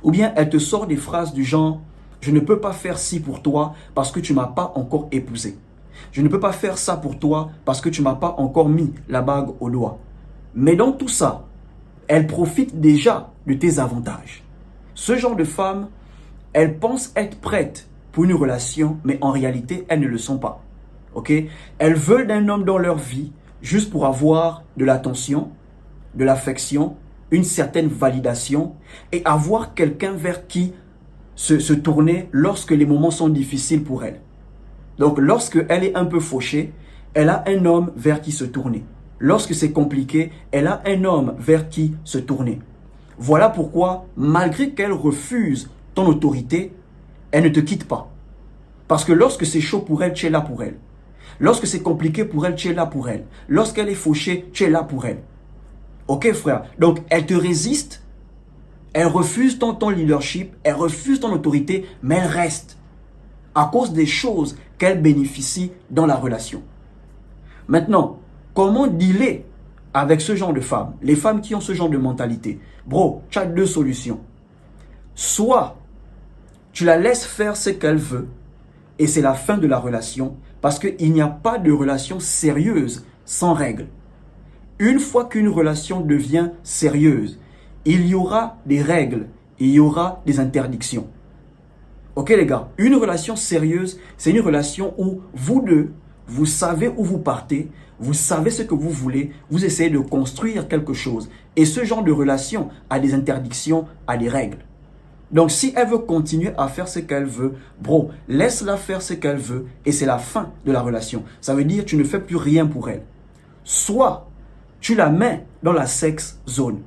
Ou bien elle te sort des phrases du genre « Je ne peux pas faire ci pour toi parce que tu ne m'as pas encore épousé. Je ne peux pas faire ça pour toi parce que tu ne m'as pas encore mis la bague au doigt. » Mais dans tout ça, elle profite déjà de tes avantages. Ce genre de femme, elles pensent être prêtes pour une relation, mais en réalité, elles ne le sont pas. Ok? Elles veulent d'un homme dans leur vie juste pour avoir de l'attention, de l'affection, une certaine validation et avoir quelqu'un vers qui se tourner lorsque les moments sont difficiles pour elle. Donc, lorsque elle est un peu fauchée, elle a un homme vers qui se tourner. Lorsque c'est compliqué, elle a un homme vers qui se tourner. Voilà pourquoi, malgré qu'elle refuse ton autorité, elle ne te quitte pas. Parce que lorsque c'est chaud pour elle, tu es là pour elle. Lorsque c'est compliqué pour elle, tu es là pour elle. Lorsqu'elle est fauchée, tu es là pour elle. Ok frère? Donc, elle te résiste, elle refuse ton leadership, elle refuse ton autorité, mais elle reste à cause des choses qu'elle bénéficie dans la relation. Maintenant, comment dealer avec ce genre de femmes? Les femmes qui ont ce genre de mentalité. Bro, tu as deux solutions. Soit tu la laisses faire ce qu'elle veut et c'est la fin de la relation parce qu'il n'y a pas de relation sérieuse sans règles. Une fois qu'une relation devient sérieuse, il y aura des règles, il y aura des interdictions. Ok les gars, une relation sérieuse, c'est une relation où vous deux, vous savez où vous partez, vous savez ce que vous voulez, vous essayez de construire quelque chose. Et ce genre de relation a des interdictions, a des règles. Donc si elle veut continuer à faire ce qu'elle veut, bro, laisse-la faire ce qu'elle veut et c'est la fin de la relation. Ça veut dire que tu ne fais plus rien pour elle. Soit tu la mets dans la sex zone.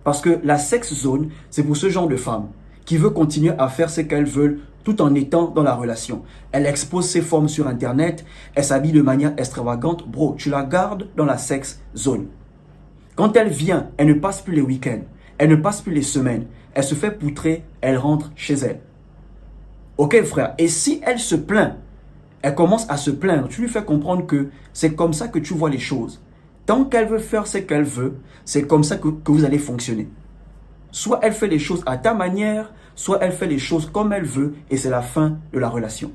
Parce que la sex zone, c'est pour ce genre de femme qui veut continuer à faire ce qu'elle veut tout en étant dans la relation. Elle expose ses formes sur Internet, elle s'habille de manière extravagante. Bro, tu la gardes dans la sex zone. Quand elle vient, elle ne passe plus les week-ends, elle ne passe plus les semaines. Elle se fait poutrer, elle rentre chez elle. Ok frère, et si elle se plaint, elle commence à se plaindre, tu lui fais comprendre que c'est comme ça que tu vois les choses. Tant qu'elle veut faire ce qu'elle veut, c'est comme ça que vous allez fonctionner. Soit elle fait les choses à ta manière, soit elle fait les choses comme elle veut et c'est la fin de la relation.